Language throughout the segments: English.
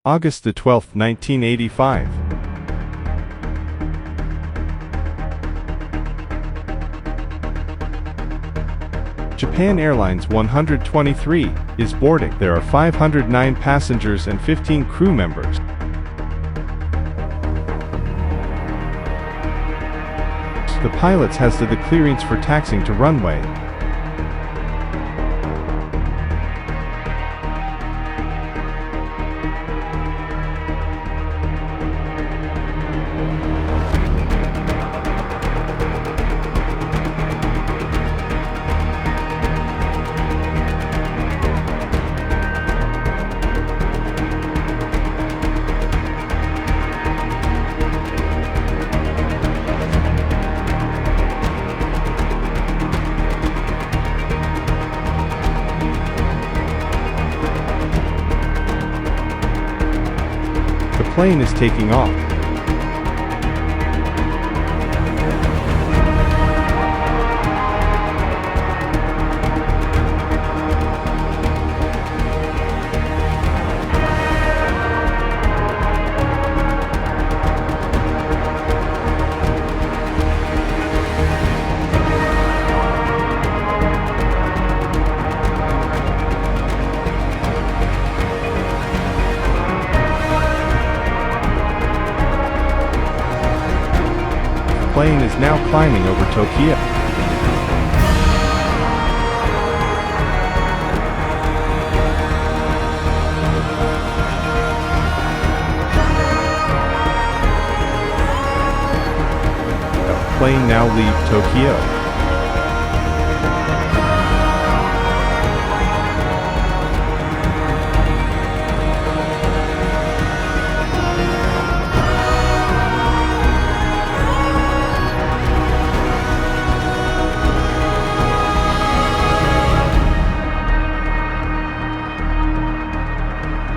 August the 12th, 1985. Japan Airlines 123 is boarding. There are 509 passengers and 15 crew members. The pilots has the clearance for taxiing to runway. The plane is taking off. The plane is now climbing over Tokyo. The plane now leaves Tokyo.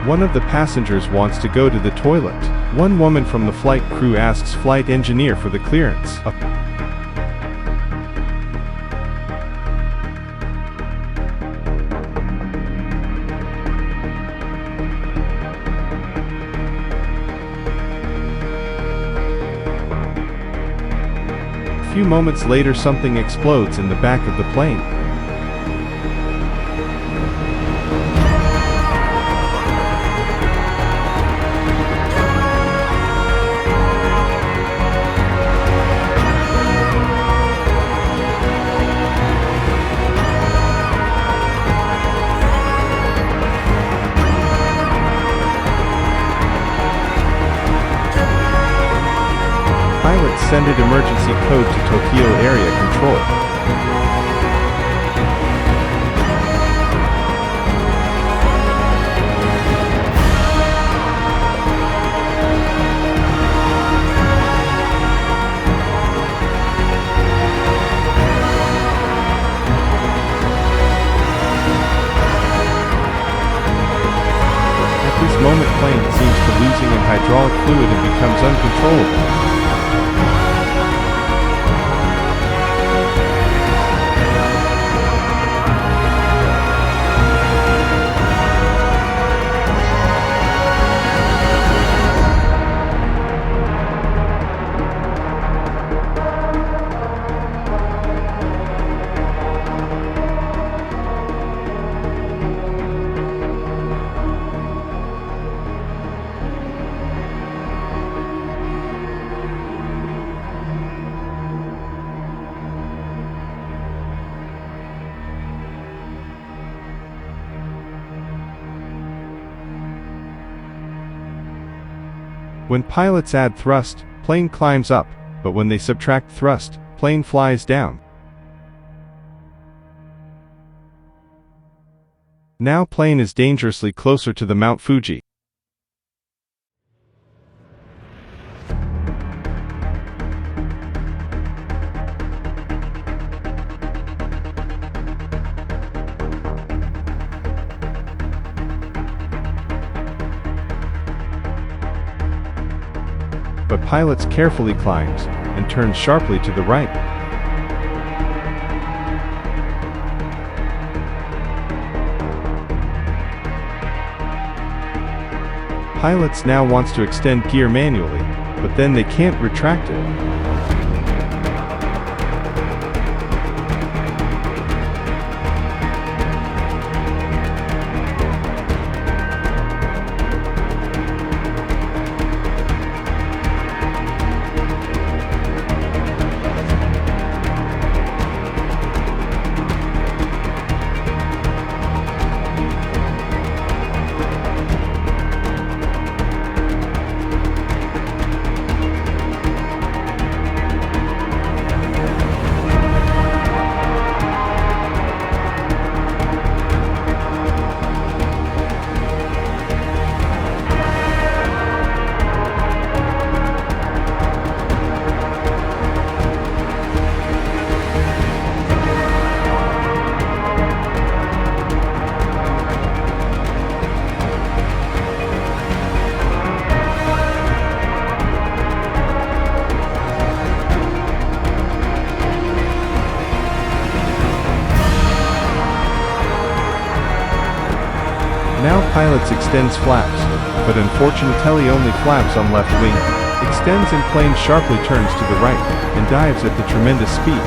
One of the passengers wants to go to the toilet. One woman from the flight crew asks flight engineer for the clearance. A few moments later, something explodes in the back of the plane. Pilots sended emergency code to Tokyo Area Control. At this moment, plane seems to losing in hydraulic fluid and becomes uncontrollable. When pilots add thrust, plane climbs up, but when they subtract thrust, plane flies down. Now plane is dangerously closer to the Mount Fuji. But pilots carefully climbs and turns sharply to the right. Pilots now wants to extend gear manually, but then they can't retract it. Now pilots extends flaps, but unfortunately only flaps on left wing, extends and plane sharply turns to the right, and dives at the tremendous speed.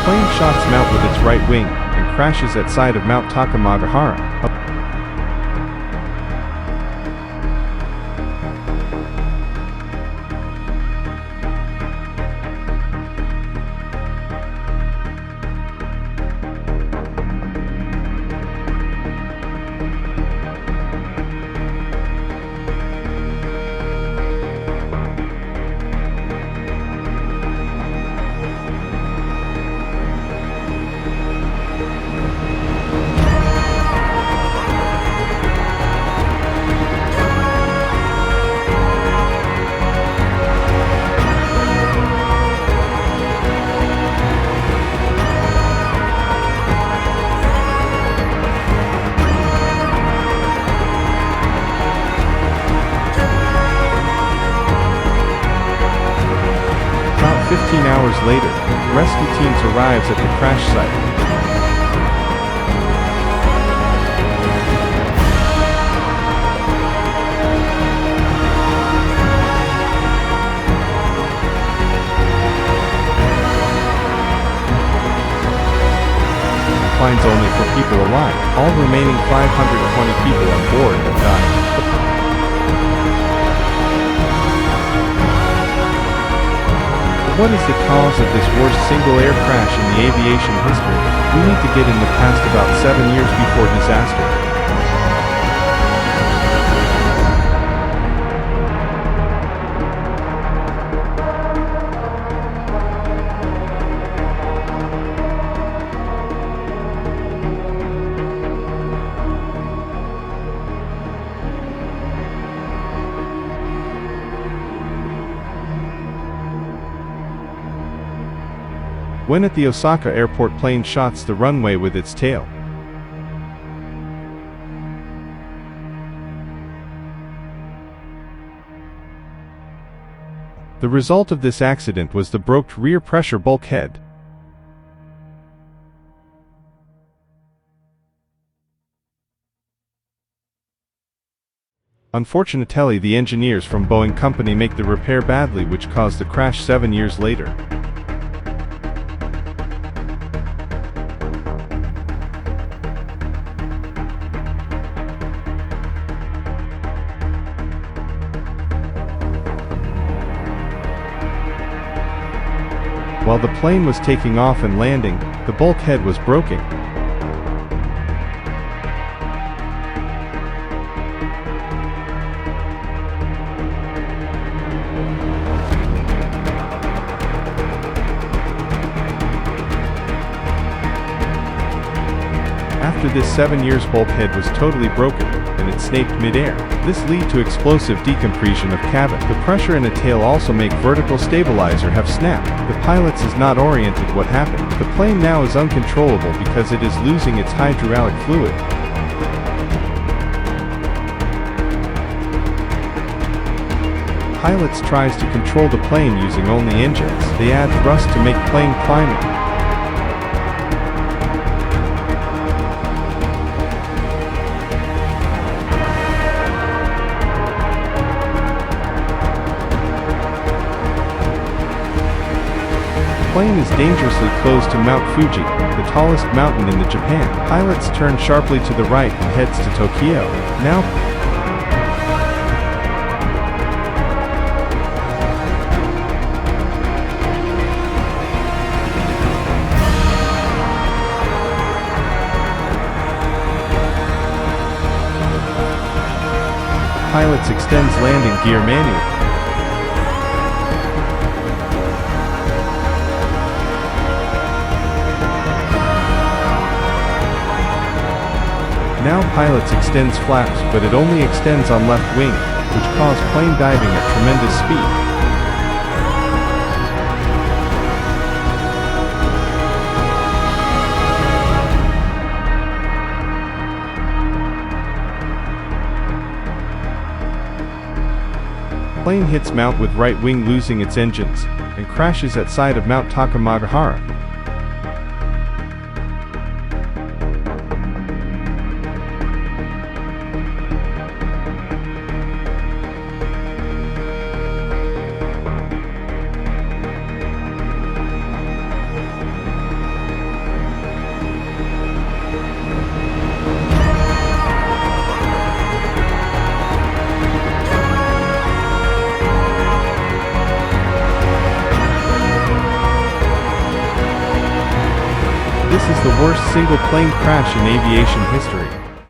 Plane shots Mount with its right wing, and crashes at side of Mount Takamagahara. About 15 hours later, rescue teams arrives at the crash site. Finds only 4 people alive. All remaining 520 people on board have died. What is the cause of this worst single air crash in the aviation history? We need to get in the past about 7 years before disaster. When at the Osaka airport, plane shots the runway with its tail. The result of this accident was the broken rear pressure bulkhead. Unfortunately, the engineers from Boeing company make the repair badly, which caused the crash 7 years later. While the plane was taking off and landing, the bulkhead was broken. After this 7 years, bulkhead was totally broken, and it snapped mid-air. This lead to explosive decompression of cabin. The pressure in a tail also make vertical stabilizer have snapped. The pilots is not oriented what happened. The plane now is uncontrollable because it is losing its hydraulic fluid. Pilots tries to control the plane using only engines. They add thrust to make plane climbing. Plane is dangerously close to Mount Fuji, the tallest mountain in Japan. Pilots turn sharply to the right and heads to Tokyo. Now, pilots extends landing gear manual. Now pilots extends flaps, but it only extends on left wing, which cause plane diving at tremendous speed. Plane hits Mount with right wing losing its engines, and crashes at side of Mount Takamagahara. This is the worst single plane crash in aviation history.